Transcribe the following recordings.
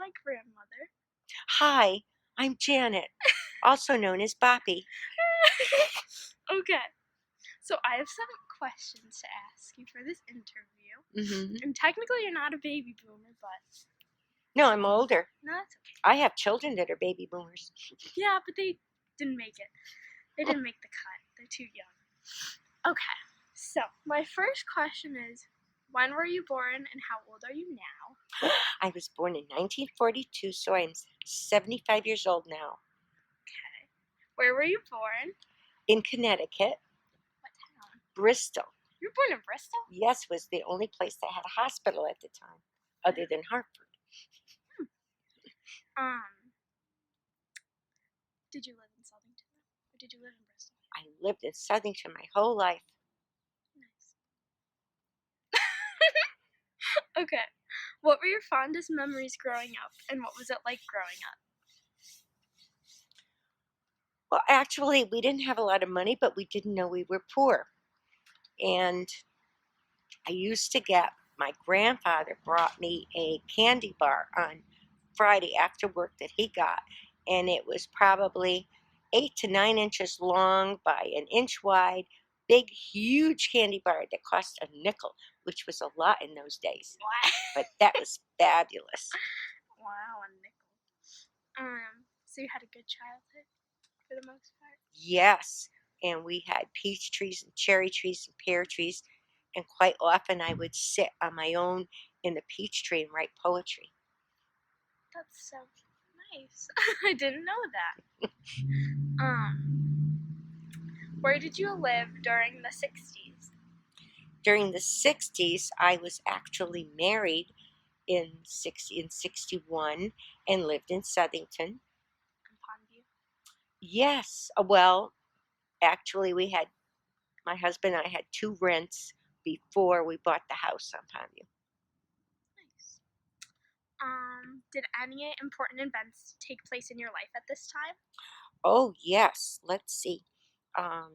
my grandmother. Hi, I'm Janet, also known as Boppy. Okay, so I have some questions to ask you for this interview. Hmm. And technically, you're not a baby boomer, but No, I'm older. no, that's okay. I have children that are baby boomers. Yeah, but they didn't make it. They didn't make the cut. They're too young. Okay, so my first question is, when were you born and how old are you now? I was born in 1942, so I'm 75 years old now. Okay. Where were you born? In Connecticut, What town? Bristol. You were born in Bristol? Yes, was the only place that had a hospital at the time, other than Hartford. Did you live in Southington? Or did you live in Bristol? I lived in Southington my whole life. Nice. Okay. What were your fondest memories growing up, and what was it like growing up? Well, actually, we didn't have a lot of money, but we didn't know we were poor. And I used to get, my grandfather brought me a candy bar on Friday after work that he got, and it was probably 8 to 9 inches long by an inch wide, big, huge candy bar that cost a nickel, which was a lot in those days. But that was fabulous. Wow, a nickel. So you had a good childhood for the most part? Yes, and we had peach trees and cherry trees and pear trees, and quite often I would sit on my own in the peach tree and write poetry. That's so nice. I didn't know that. Where did you live during the 60s? During the 60s, I was actually married in 61 and lived in Southington. In Pondview? Yes, well, actually, my husband and I had two rents before we bought the house on Pondview. Nice. Did any important events take place in your life at this time? Oh, yes, let's see. Um,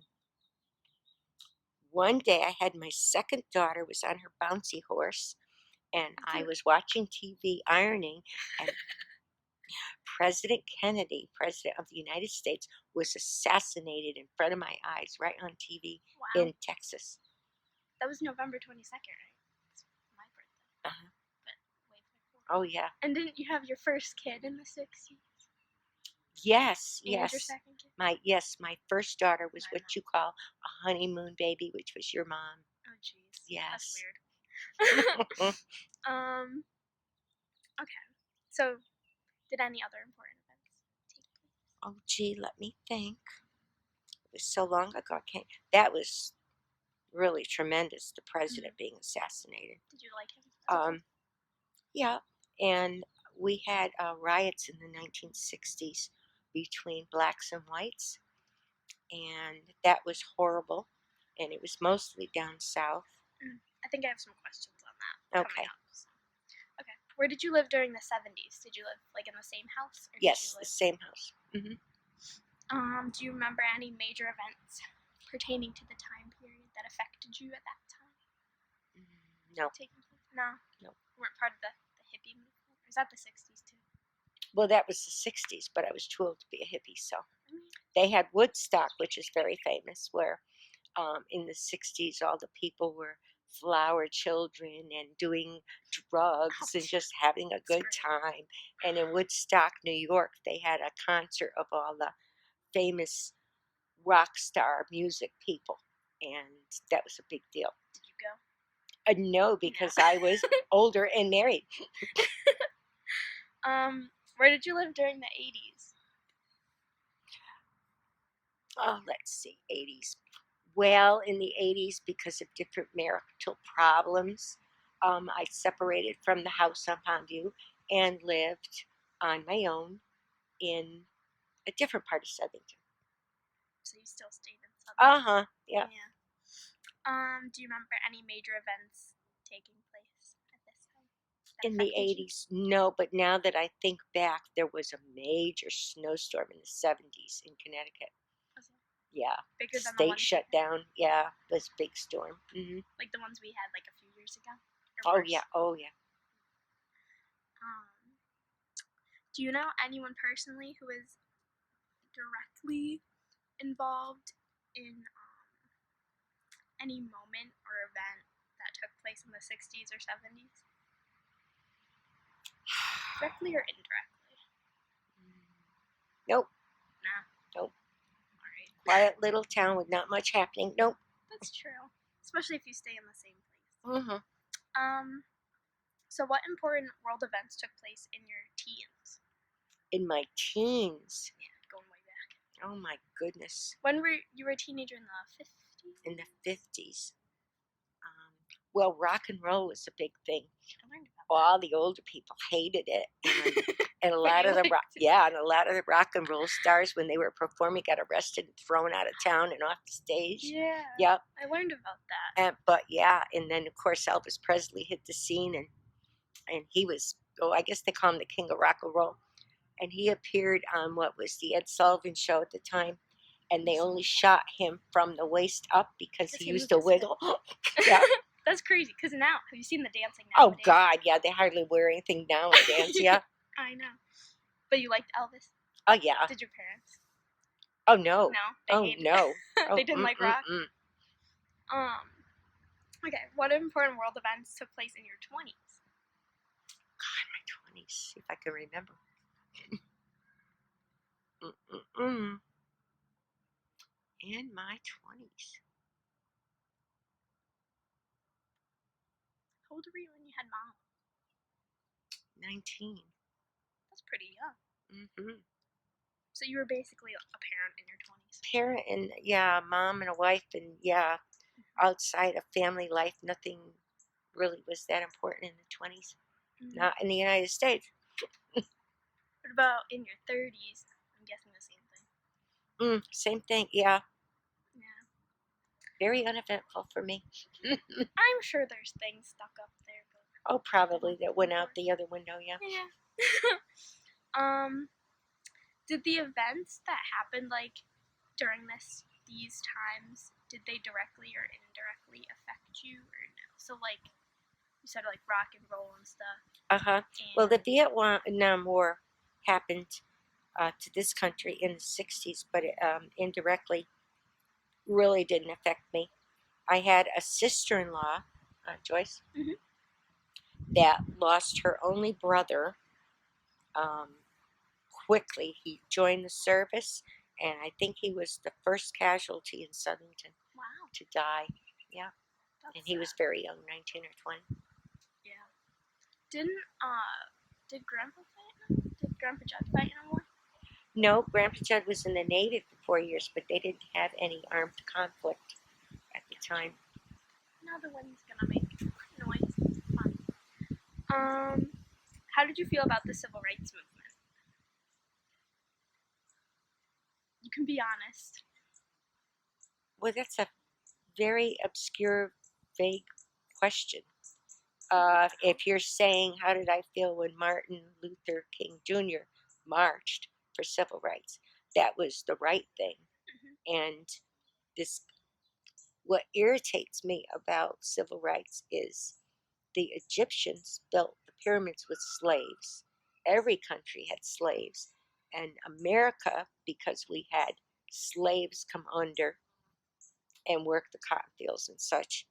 One day I had my second daughter was on her bouncy horse, and I was watching TV ironing, and President Kennedy, President of the United States, was assassinated in front of my eyes right on TV Wow. in Texas. That was November 22nd, right? It's my birthday. Uh-huh. But way before. Oh, yeah. And didn't you have your first kid in the 60s? Yes, And your yes. second kid? My first daughter was My what you call a honeymoon baby, which was your mom. Oh, jeez. Yes. That's weird. Okay. So, did any other important events take place? Oh, gee, let me think. It was so long ago. That was really tremendous, the president being assassinated. Did you like him? As a kid? Yeah, and we had riots in the 1960s between blacks and whites, and that was horrible, and it was mostly down south. I think I have some questions on that Okay. coming up. So. Okay. Where did you live during the 70s? Did you live like in the same house? Or Yes, did you the same house. Hmm. Do you remember any major events pertaining to the time period that affected you at that time? No, Taking place? No. no. You weren't part of the hippie movement? Or is that the 60s too? Well, that was the 60s, but I was too old to be a hippie, so. I mean, They had Woodstock, which is very famous, where in the 60s all the people were flower children and doing drugs and just having a good time. And in Woodstock, New York, they had a concert of all the famous rock star music people, and that was a big deal. Did you go? No, because I was older and married. Where did you live during the 80s? Oh, let's see, 80s. Well, in the 80s, because of different marital problems, I separated from the house on Pondview and lived on my own in a different part of Southington. So you still stayed in Southern? Uh-huh, yeah. Do you remember any major events taking place at this time? In the 80s, no, but now that I think back, there was a major snowstorm in the 70s in Connecticut. Yeah. Bigger than the State ones shut down. Yeah, this big storm. Mm-hmm. Like the ones we had like a few years ago? Oh, yeah. Oh, yeah. Do you know anyone personally who is directly involved in any moment or event that took place in the 60s or 70s? Directly or indirectly? Nope. Nah. Nope. Alright. Quiet little town with not much happening. Nope. That's true. Especially if you stay in the same place. Mm-hmm. So what important world events took place in your teens? In my teens. Yeah, going way back. Oh my goodness. When were you a teenager in the 50s? In the 50s. Well, rock and roll was a big thing. I learned about All the older people hated it, and a But lot you of the liked it. and a lot of the rock and roll stars, when they were performing, got arrested and thrown out of town and off the stage. Yeah. Yep. I learned about that. But yeah, and then of course Elvis Presley hit the scene, and he was, I guess they call him the king of rock and roll, and he appeared on what was the Ed Sullivan Show at the time, and they only shot him from the waist up because he used to moved his wiggle. Yeah. That's crazy, because now, have you seen the dancing Oh nowadays? God, yeah, they hardly wear anything nowadays. Yeah. I know. But you liked Elvis? Oh yeah. Did your parents? Oh no. No, they Oh hated no. it. Oh, They didn't like rock? mm-mm. Okay, what important world events took place in your 20s? My 20s. See if I can remember. Mm-mm-mm. In my 20s. How old were you when you had mom? 19. That's pretty young. Mm-hmm. So you were basically a parent in your 20s. Parent and yeah, mom and a wife, and yeah, outside of family life, nothing really was that important in the 20s. Not in the United States. What about in your 30s? I'm guessing the same thing. Same thing. Yeah. Yeah. Very uneventful for me. I'm sure there's things stuck up there, but Oh, probably that went out the other window. Yeah. yeah. Did the events that happened like during these times, did they directly or indirectly affect you or no? So like you said, like rock and roll and stuff. Uh-huh. Well, the Vietnam War happened to this country in the 60s, but it indirectly really didn't affect me. I had a sister-in-law, Joyce, that lost her only brother quickly. He joined the service, and I think he was the first casualty in Southington to die. Yeah. And he was very young, 19 or 20. Yeah. Did Grandpa fight? Did Grandpa Judd fight in a war? No, Grandpa Judd was in the Navy for 4 years, but they didn't have any armed conflict at the time. Another one's gonna make noise. It's fun. How did you feel about the civil rights movement? You can be honest. Well, that's a very obscure, vague question. If you're saying, how did I feel when Martin Luther King Jr. marched for civil rights? That was the right thing. And what irritates me about civil rights is the Egyptians built the pyramids with slaves. Every country had slaves. And America, because we had slaves come under and work the cotton fields and such,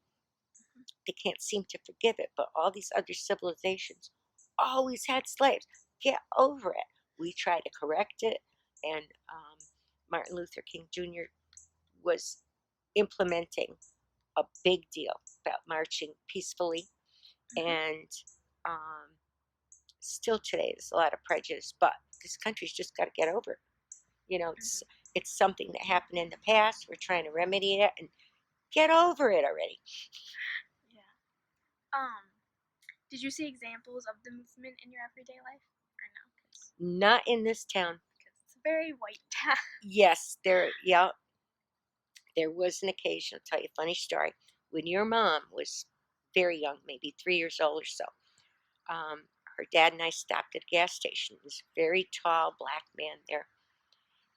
they can't seem to forgive it. But all these other civilizations always had slaves. Get over it. We try to correct it, and Martin Luther King Jr. was implementing a big deal about marching peacefully, and still today there's a lot of prejudice, but this country's just got to get over it. You know, it's something that happened in the past. We're trying to remedy it and get over it already. Yeah. Did you see examples of the movement in your everyday life or no? Not in this town. Because it's a very white town. Yes, there was an occasion. I'll tell you a funny story. When your mom was very young, maybe 3 years old or so, her dad and I stopped at a gas station. There was a very tall black man there.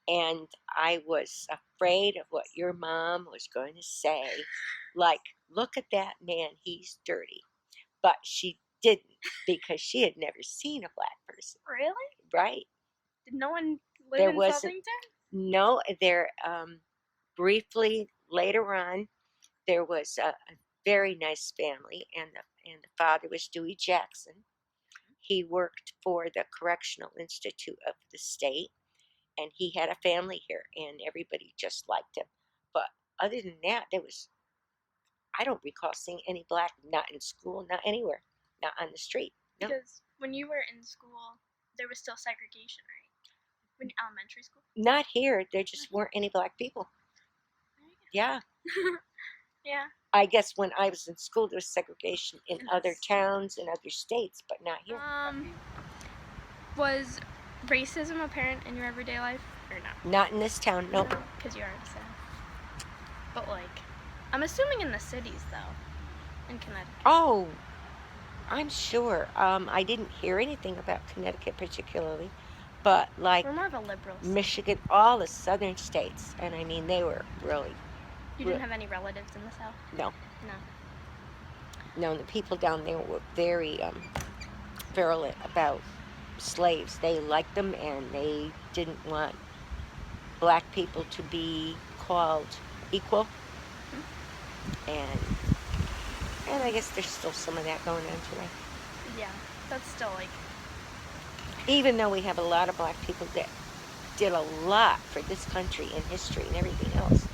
And I was afraid of what your mom was going to say. Like, look at that man, he's dirty. But she didn't because she had never seen a black person. Really? Right. Did no one live There in wasn't. Southington? No, there briefly later on there was a very nice family, and the father was Dewey Jackson. He worked for the Correctional Institute of the state, and he had a family here, and everybody just liked him. But other than that, I don't recall seeing any black, not in school, not anywhere, not on the street. No, Because when you were in school, there was still segregation, right? When elementary school. not here. There just weren't any black people. Yeah. Yeah. I guess when I was in school, there was segregation in In other us. towns and other states, but not here. Was racism apparent in your everyday life or not? Not in this town. Nope. Because you are in the South. But like, I'm assuming in the cities though, in Connecticut. Oh, I'm sure. I didn't hear anything about Connecticut particularly, but like We're more of a liberal state. Michigan, all the southern states, and I mean they were really You didn't have any relatives in the South? no. No. No, the people down there were very virulent about slaves. They liked them, and they didn't want black people to be called equal. And I guess there's still some of that going on today. Yeah, that's still like. Even though we have a lot of black people that did a lot for this country in history and everything else.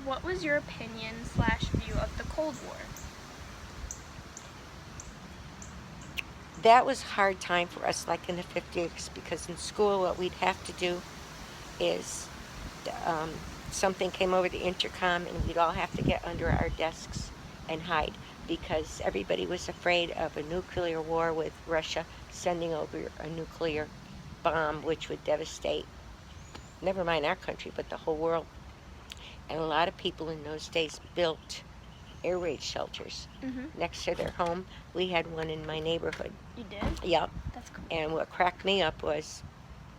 What was your opinion / view of the Cold War? That was a hard time for us, like in the 50s, because in school what we'd have to do is something came over the intercom and we'd all have to get under our desks and hide because everybody was afraid of a nuclear war with Russia sending over a nuclear bomb which would devastate, never mind our country, but the whole world. And a lot of people in those days built air raid shelters next to their home. We had one in my neighborhood. You did? Yep. That's cool. And what cracked me up was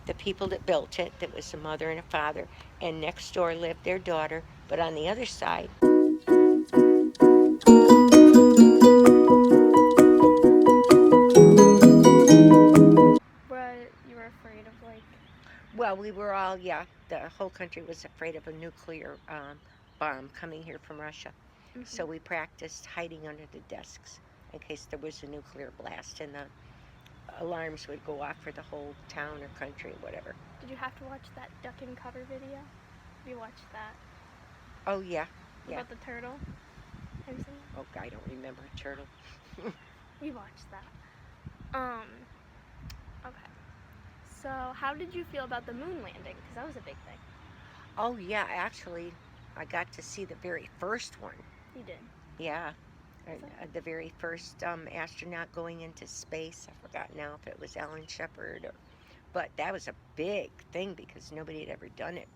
the people that built it, that was a mother and a father, and next door lived their daughter, but on the other side, You were afraid of like. well, we were all, yeah, the whole country was afraid of a nuclear bomb coming here from Russia. So we practiced hiding under the desks in case there was a nuclear blast and the alarms would go off for the whole town or country, whatever. Did you have to watch that duck and cover video? Have you watched that? Oh, yeah. Yeah. About the turtle? Have you seen that? Oh, I don't remember a turtle. We watched that. Okay. So, how did you feel about the moon landing? Because that was a big thing. Oh, yeah, actually, I got to see the very first one. You did? Yeah. The very first astronaut going into space. I forgot now if it was Alan Shepard but that was a big thing because nobody had ever done it.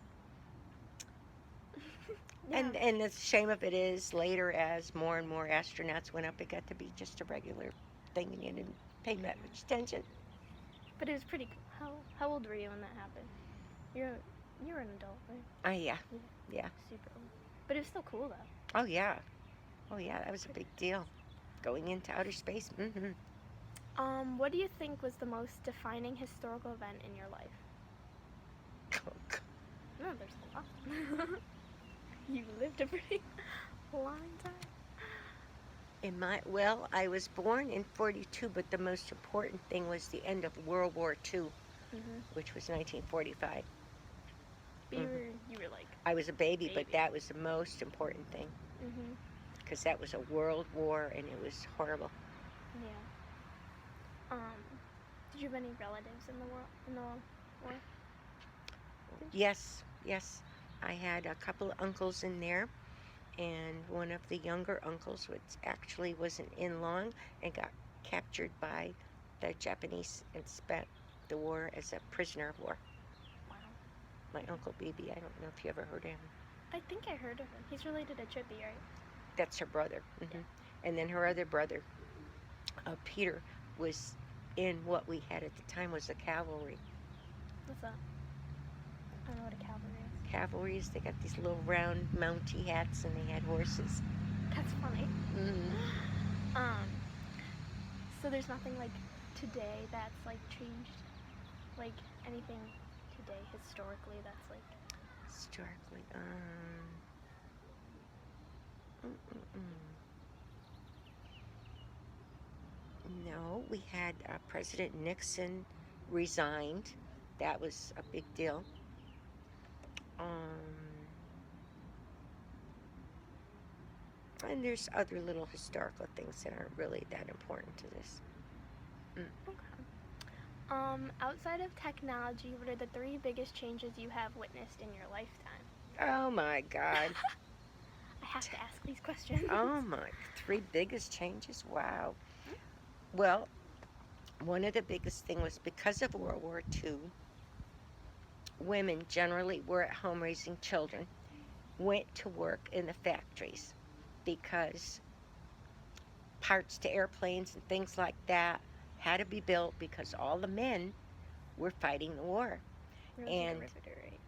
Yeah. And the shame of it is later, as more and more astronauts went up, it got to be just a regular thing and you didn't pay that much attention. But it was pretty cool. How old were you when that happened? You're an adult, right? Yeah. Yeah. Super old. But it was still cool though. Oh yeah. Oh yeah, that was a big deal. Going into outer space. What do you think was the most defining historical event in your life? Oh, God. No, there's a lot. You lived a pretty long time. I was born in 42, but the most important thing was the end of World War II, which was 1945. But you were like. I was a baby, but that was the most important thing. Because that was a world war and it was horrible. Yeah. Did you have any relatives in the war? Yes. I had a couple of uncles in there, and one of the younger uncles, which actually wasn't in long, and got captured by the Japanese and spent the war as a prisoner of war. Wow. My Uncle BB, I don't know if you ever heard of him. I think I heard of him. He's related to Chippy, right? That's her brother. Yeah. And then her other brother, Peter, was in what we had at the time was the cavalry. What's that? I don't know what a cavalry is. cavalries. They got these little round mounty hats, and they had horses. That's funny. Mm. Um, so there's nothing like today that's like changed, like anything today historically that's like. Historically, no, we had President Nixon resigned. That was a big deal. And there's other little historical things that aren't really that important to this. Okay. Outside of technology, what are the 3 biggest changes you have witnessed in your lifetime? Oh my God. I have to ask these questions. Oh my, 3 biggest changes? Wow. Well, one of the biggest thing was because of World War II, women generally were at home raising children, went to work in the factories because parts to airplanes and things like that had to be built because all the men were fighting the war. Rosie And the Riveter, right?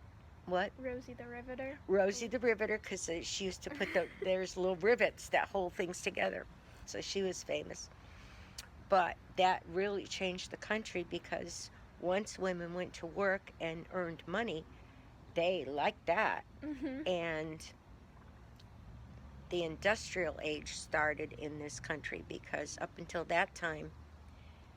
what? Rosie the Riveter? Rosie the Riveter, because she used to put there's little rivets that hold things together. So she was famous. But that really changed the country because once women went to work and earned money, they liked that. Mm-hmm. And the industrial age started in this country because up until that time,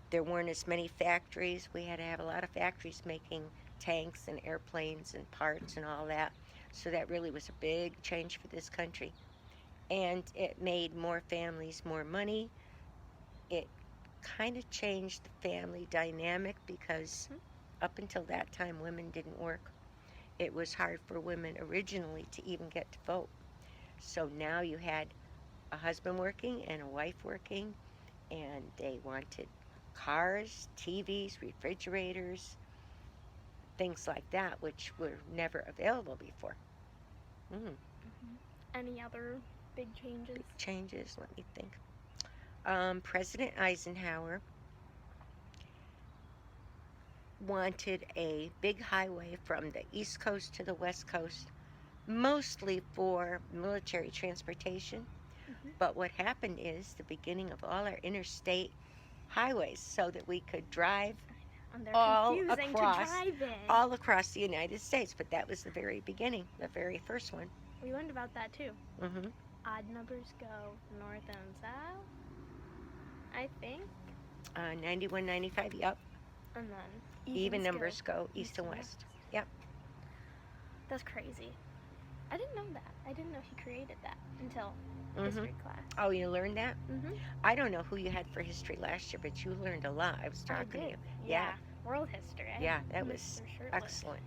there weren't as many factories. We had to have a lot of factories making tanks and airplanes and parts and all that. So that really was a big change for this country. And it made more families more money. It kind of changed the family dynamic because up until that time, women didn't work. It was hard for women originally to even get to vote. So now you had a husband working and a wife working, and they wanted cars, TVs, refrigerators, things like that, which were never available before. Any other big changes? Big changes, let me think. President Eisenhower wanted a big highway from the East Coast to the West Coast, mostly for military transportation. But what happened is the beginning of all our interstate highways so that we could drive And they're all confusing across, to drive in. all across the United States. But that was the very beginning, the very first one. We learned about that too. Mm-hmm. Odd numbers go north and south, I think. 91, 95, yep. And then Even numbers go east and west. Yep. That's crazy. I didn't know that. I didn't know he created that until history class. Oh, you learned that? Mm-hmm. I don't know who you had for history last year, but you learned a lot. I was talking to you. Yeah. World history. That was excellent.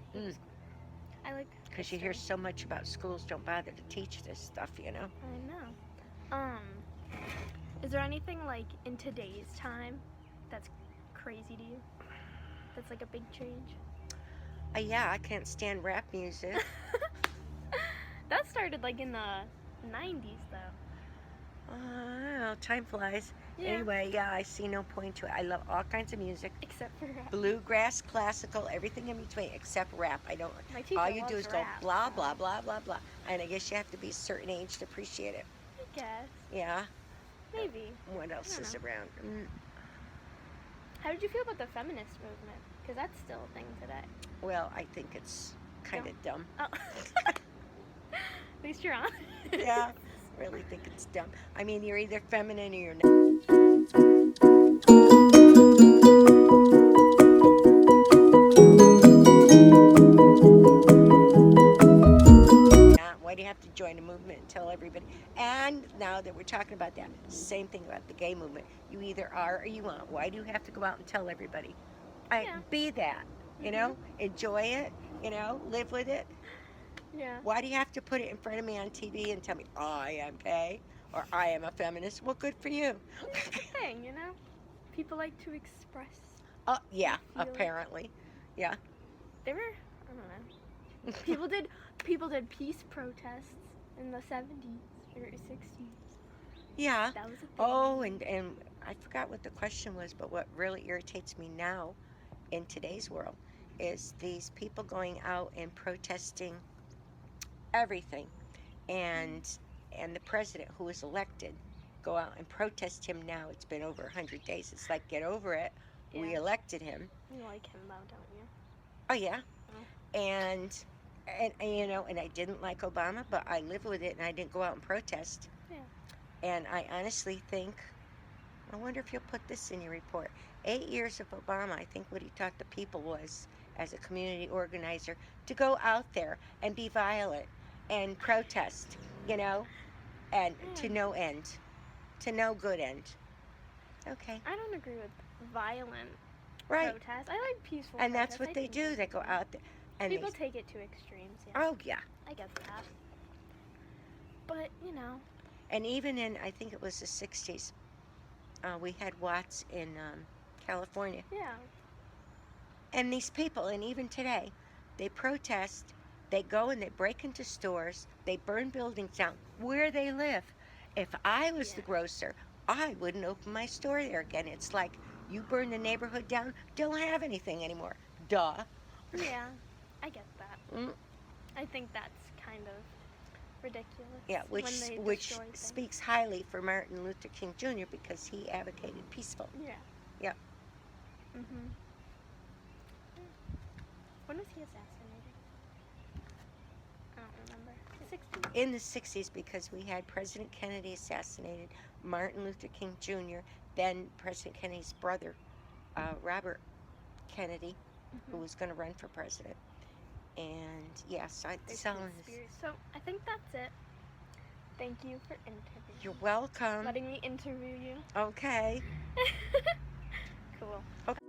I like because you hear so much about schools don't bother to teach this stuff, you know. I know. Is there anything like in today's time that's crazy to you? That's like a big change? Yeah, I can't stand rap music. That started like in the 90s though. Time flies. Yeah. Anyway, yeah, I see no point to it. I love all kinds of music. Except for rap. Bluegrass, classical, everything in between, except rap. I don't. My teacher all you loves do is rap, go blah, so. blah, blah, blah, blah. And I guess you have to be a certain age to appreciate it. I guess. Yeah. Maybe. What else is around? How did you feel about the feminist movement? Because that's still a thing today. Well, I think it's kind of dumb. Oh. At least you're on. Yeah, really think it's dumb. I mean, you're either feminine or you're not. Why do you have to join a movement and tell everybody? And now that we're talking about that, same thing about the gay movement. You either are or you aren't. Why do you have to go out and tell everybody? Be that, you know? Enjoy it, you know? Live with it. Yeah. Why do you have to put it in front of me on TV and tell me I am gay or I am a feminist? Well, good for you. It's a thing, you know? People like to express. Oh, yeah, apparently. Yeah. They were, I don't know. People did peace protests in the 70s or 60s. Yeah. That was a thing. Oh, and I forgot what the question was, but what really irritates me now in today's world is these people going out and protesting everything. And the president who was elected go out and protest him now. It's been over 100 days. It's like, get over it. We Yeah. elected him. You like him though, don't you? Oh yeah. Oh. And you know, and I didn't like Obama, but I live with it and I didn't go out and protest. Yeah. And I honestly think, I wonder if you'll put this in your report. 8 years of Obama, I think what he taught the people was, as a community organizer, to go out there and be violent and protest, you know, and to no end, to no good end. Okay. I don't agree with violent Right. protests. I like peaceful And that's protests. what I they think do. that's They go fun. out there. And People they, take it to extremes, yeah. oh, yeah. I get that. But, you know. And even in, I think it was the 60s, we had Watts in California. Yeah. And these people, and even today, they protest, they go and they break into stores, they burn buildings down where they live. If I was the Yeah. grocer, I wouldn't open my store there again. It's like, you burn the neighborhood down, don't have anything anymore. Duh. Yeah. I get that. Mm, I think that's kind of ridiculous. yeah, when which they which destroy things. speaks highly for Martin Luther King Jr. because he advocated peaceful. Yeah. Yep. Mhm. When was he assassinated? I don't remember. 60s. In the 60s, because we had President Kennedy assassinated, Martin Luther King Jr., then President Kennedy's brother, Robert Kennedy, who was going to run for president. And yes, I'm There's telling this. conspiracy. So I think that's it. Thank you for interviewing. You're welcome. Letting me interview you. Okay. Cool. Okay.